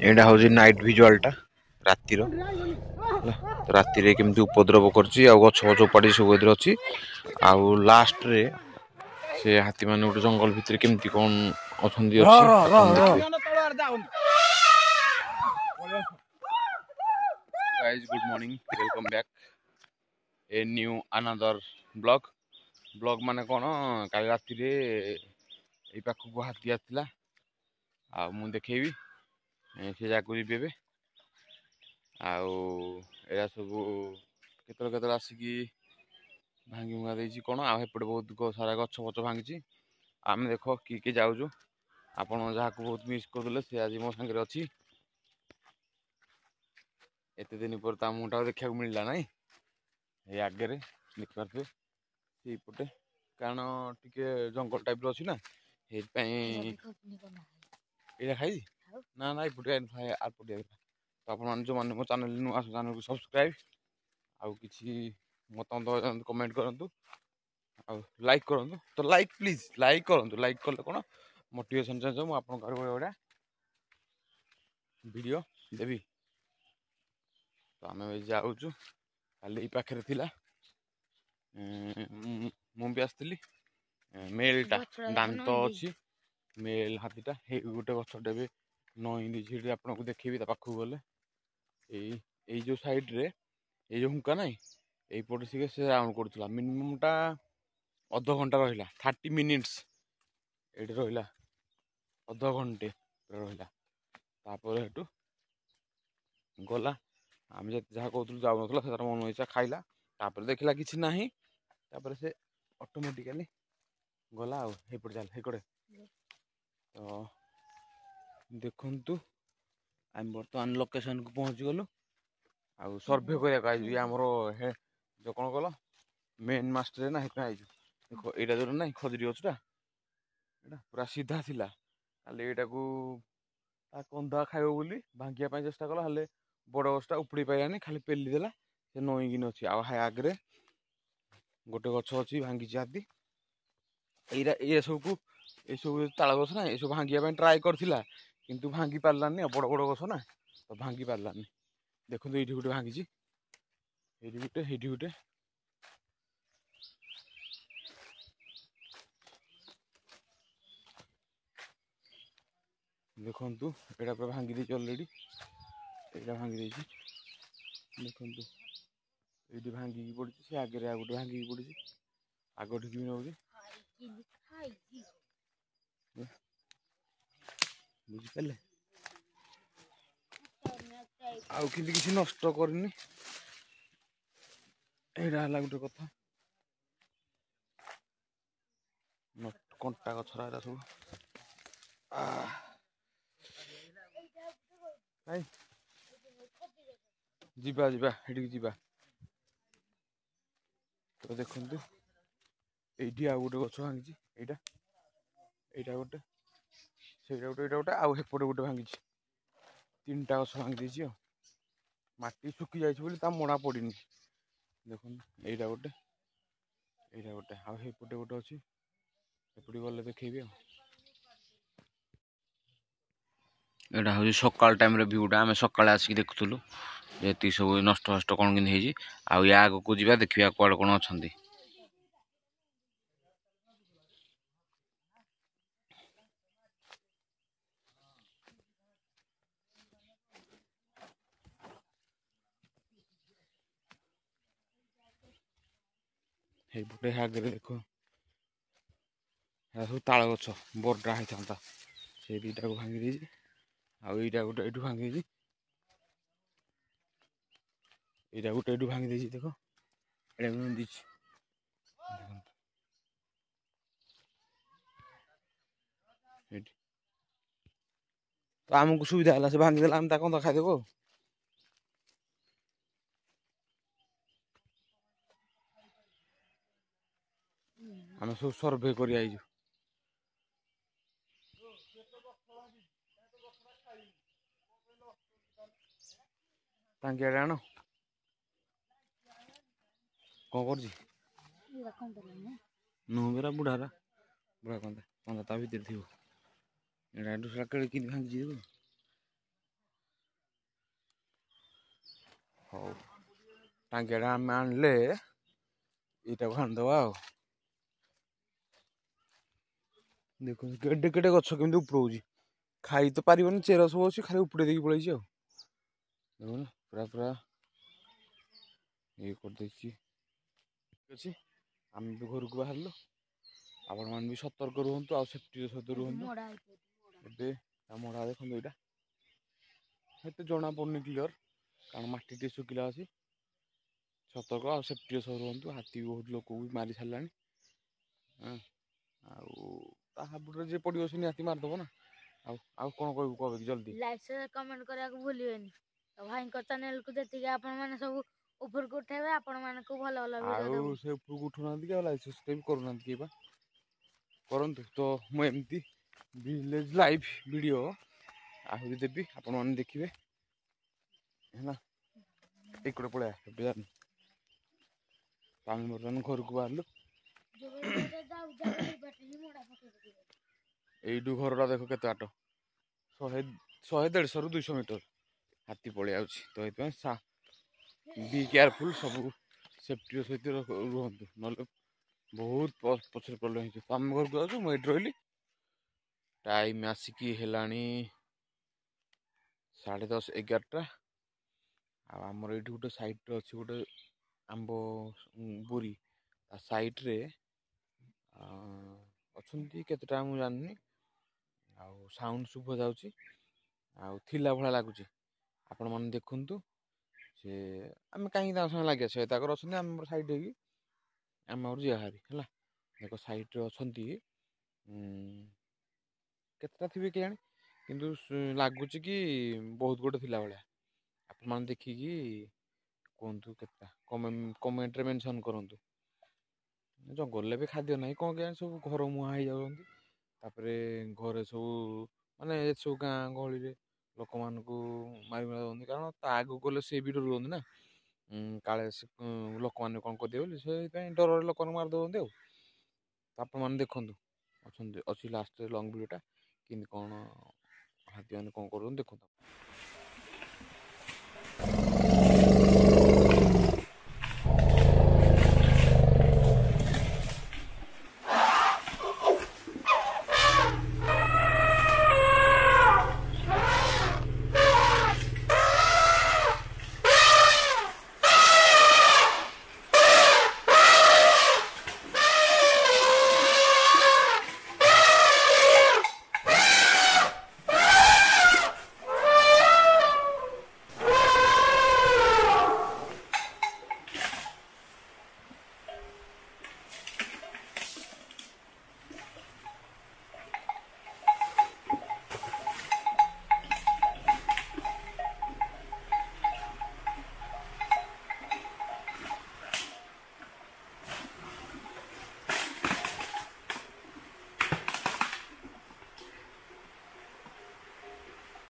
एटा हूँ नाइट विजुआलटा रातिर रातिर केमती उपद्रव करछि आ गछ गछ उपाड़ी सब इधर अच्छी आउ लास्ट रे से हाथी माने गोटे जंगल भितर केमती कौन अछंदी अछि guys good morning welcome back a new another blog माने कौन काल राति रे ए पाखु को हाथी आथिला आ मु देखेबी से जाको जीबे आउ एरा सब केतल आसिकी भांगी भुंगा देछि कोन आ हेपटे बहुत सारा गछ गछ भांगी आमे देखो कि जाउजु आपण जहाको बहुत मिस करदले से आज मो संगे अछि एते दिन पर ता मुटा देखा मिलला नै ए आगे रे देख पारबे से पटे कारण टिके जंगल टाइप रो अछि ना हे पई एरा खाई ना ना पटे आ पटे तो आपण जो माने मो चैनल नु आस चैनल को सब्सक्राइब आउ किछि मत कमेंट करंतु आ लाइक करंतु तो लाइक प्लीज लाइक करंतु लाइक करले कोन मोटिवेशन चेंज हो आपण घर बड़ा वीडियो देबी तो आम जाऊँ खाली पाखे थिला मु भी आसती मेलटा दांत अच्छी मेल हाथीटा गोटे गछटे भी नई देछि आपन को देखेबी ता पाखु गले ए जो साइड रे ए जो हुंका ना एपटे सिके से राउंड करथुला मिनिमम टा अध घंटा रहिला 30 मिनिट्स एठी रहिला अध घंटे रहिला तापर हेतु गला आम जहाँ कहूँ जाऊन से मन इच्छा खाइला तापर देखला किसी ना तापर से ऑटोमेटिकली गला आउट चल हेकड़े तो देखु आम बर्तमान लोकेशन को पहुँची गलु आउ सर्भे करने आमर जो कौन कल मेन मास्टर ना देखो यहाँ जो ना खजरी गछटा पूरा सीधा थिला खाली यहाँ को कंधा खाइब बोली भांगिया चेष्टा कला हेले बड़ गछटा उपड़ी पाइलानी खाली पेली देला से नईकिन अच्छी आगे गोटे गछ अच्छी भांगी हाथी ये सब ताल गछ ना ये सब भांगिया ट्राए करथिला किंतु भांगी पारलानी बड़ बड़ गछ ना तो भांगी पारलानी देखो ये गोटे भांगी ये गोटे देखु यहाँ पूरा भांगी देछि ऑलरेडी यहाँ भांगी देछि देखु ये भांगी पड़ी से आगे आ गोटे भांगी पड़ी आग ठीक भी नौ बुझिपारे आउ कि नष्ट करनी यहाँ गोटे कथा कंटा गछरा एरा सब जीवा जीवा हेठी जीवा तो देखु ये आ गोटे गछ भांगी यहाँ गोटे से गोटे आउ हेपटे गोटे भांगी 3टा गछ भांगी देछि माटी सुखी जाइए मड़ा पड़नी देखो यहाँ गोटे आउ हेपटे गोटे अच्छी एपटे गले देखेबी एटा हूँ सकाल टाइम रे व्यूटा आम सकाଳେ आसिक देखुलु ये सब नष्ट नष्ट कौन कि आउ या आग को जा देखा कौन कौन अच्छा हेपटे आगे देख सब ताल गछ बड़ा होता से 2टा को भांगी देछि आउ यहाँ गोटे ये भांगी देछि यहाँ गोटे ये भांगी देछि देख ये तो आमको सुविधा है से भांगीदेला आम कंधा खाईदेव आम सब सर्भे कर आण कौन कर बुढ़ारा बुढ़ा कंधा कंधा ता भर थी ଡୋସା କେମିତି ଭାଙ୍ଗିଯିବ। ହଉ ଟାଙ୍ଗିଆଟା ଆମେ ଆଣିଲେ ଏଇଟାକୁ ହାଣିଦେବା ଆଉ। ଦେଖନ୍ତୁ କେଡ଼େ କେଡ଼େ ଗଛ କେମିତି ଉପଡ଼ଉଛି। ଖାଇ ତ ପାରିବନି, ଚେର ସବୁ ଅଛି, ଖାଲି ଉପଡ଼େଇ ଦେଇକି ପଳେଇଛି ଆଉ। ଦେଖୁନ ପୁରା ଇଏ କରିଦେଇଛି। ଠିକ୍ ଅଛି, ଆମେ ବି ଘରକୁ ବାହାରିଲୁ। ଆପଣମାନେ ବି ସତର୍କ ରୁହନ୍ତୁ ଆଉ ସେଫ୍ଟିର ସହିତ ରୁହନ୍ତୁ। ଏବେ ମଡ଼ା ଦେଖନ୍ତୁ ଏଇଟା ଏତେ ଜଣା ପଡ଼ୁନି କ୍ଲିଅର, କାରଣ ମାଟି ଟିକେ ଶୁଖିଲା ଅଛି। ସତର୍କ ଆଉ ସେଫ୍ଟିର ସହ ରୁହନ୍ତୁ। ହାତୀ ବି ବହୁତ ଲୋକକୁ ବି ମାରି ସାରିଲାଣି। ଆଉ ତା ହାବୁଡ଼ରେ ଯିଏ ପଡ଼ିବ ସେ ନିହାତି ମାରିଦେବ ନା। ଆଉ କଣ କହିବୁ କହ ଜଲ୍ଦି। ଲାଇକ୍ ସେୟାର କମେଣ୍ଟ କରିବାକୁ ଭୁଲିବେନି। ତ ଭାଇଙ୍କ ଚ୍ୟାନେଲକୁ ଯେତିକି ଆପଣମାନେ ସବୁ ଉପରକୁ ଉଠେଇବେ, ଆପଣମାନଙ୍କୁ ଭଲ ଭଲ ଭିଡ଼ିଓ ଆଉ ଦେବୁ। ସେ ଉପରକୁ ଉଠୁନାହାନ୍ତି କି ଆଉ ଲାଇକ୍ ସବସ୍କ୍ରାଇବ୍ କରୁନାହାନ୍ତି କି ବା କରନ୍ତୁ। ତ ମୁଁ ଏମିତି ଭିଲେଜ୍ ଲାଇଫ୍ ଭିଡ଼ିଓ ଆହୁରି ଦେବି, ଆପଣମାନେ ଦେଖିବେ ହେଲା। ଏଇପଟେ ପଳେଇଆ ଏବେ ଆମେ ବର୍ତ୍ତମାନ ଘରକୁ ବାହାରିଲୁ। ଏଇଠୁ ଘରଟା ଦେଖ କେତେ ବାଟ, 100-150-200 ମିଟର। ହାତୀ ପଳେଇ ଆଉଛି, ତ ଏଇଥିପାଇଁ ବି କେୟାରଫୁଲ୍। ସବୁ ସେଫ୍ଟିର ସହିତ ରୁହନ୍ତୁ, ନହେଲେ ବହୁତ ପଛରେ ପ୍ରୋବ୍ଲେମ୍ ହେଇଯିବ। ତ ଆମେ ଘରକୁ ଯାଉଛୁ, ମୁଁ ଏଇଠି ରହିଲି। ଟାଇମ୍ ଆସିକି ହେଲାଣି 10:30-11ଟା। ଆଉ ଆମର ଏଇଠି ଗୋଟେ ସାଇଡ଼୍ରେ ଅଛି ଗୋଟେ ଆମ୍ବ ବୁରି, ତା ସାଇଡ଼୍ରେ ଅଛନ୍ତି କେତେଟା ମୁଁ ଜାଣିନି। ଆଉ ସାଉଣ୍ଡ ଶୁଭା ଯାଉଛି, ଆଉ ଥିଲା ଭଳିଆ ଲାଗୁଛି। ଆପଣମାନେ ଦେଖନ୍ତୁ। ସେ ଆମେ କାହିଁକି ତାଙ୍କ ସାଙ୍ଗେ ଲାଗିବା, ସେ ତାଙ୍କର ଅଛନ୍ତି, ଆମର ସାଇଡ଼୍ ହେଇକି ଆମେ ଆମର ଯିବା ହାରି ହେଲା। ଦେଖ ସାଇଡ଼୍ରେ ଅଛନ୍ତି, କେତେଟା ଥିବେ କେଜାଣି, କିନ୍ତୁ ଲାଗୁଛି କି ବହୁତ ଗୋଟେ ଥିଲା ଭଳିଆ। ଆପଣମାନେ ଦେଖିକି କୁହନ୍ତୁ କେତେଟା, କମେଣ୍ଟରେ ମେନସନ୍ କରନ୍ତୁ। ଜଙ୍ଗଲରେ ବି ଖାଦ୍ୟ ନାହିଁ କ'ଣ କେଜାଣି, ସବୁ ଘର ମୁହାଁ ହେଇଯାଉଛନ୍ତି। ତାପରେ ଘରେ ସବୁ ମାନେ ଏସବୁ ଗାଁ ଗହଳିରେ ଲୋକମାନଙ୍କୁ ମାରି ମୁରା ଦଉଛନ୍ତି, କାରଣ ତା ଆଗକୁ ଗଲେ ସେ ବି ଡରୁଛନ୍ତି ନା। କାଳେ ସେ ଲୋକମାନେ କ'ଣ କରିଦେବେ ବୋଲି, ସେଇଥିପାଇଁ ଡରରେ ଲୋକମାନଙ୍କୁ ମାରି ଦେଉଛନ୍ତି ଆଉ। ଆପଣମାନେ ଦେଖନ୍ତୁ, ଅଛି ଲାଷ୍ଟରେ ଲଙ୍ଗ ଭିଡ଼ିଓଟା, କେମିତି କ'ଣ ହାତୀମାନେ କ'ଣ କରୁଛନ୍ତି ଦେଖନ୍ତୁ।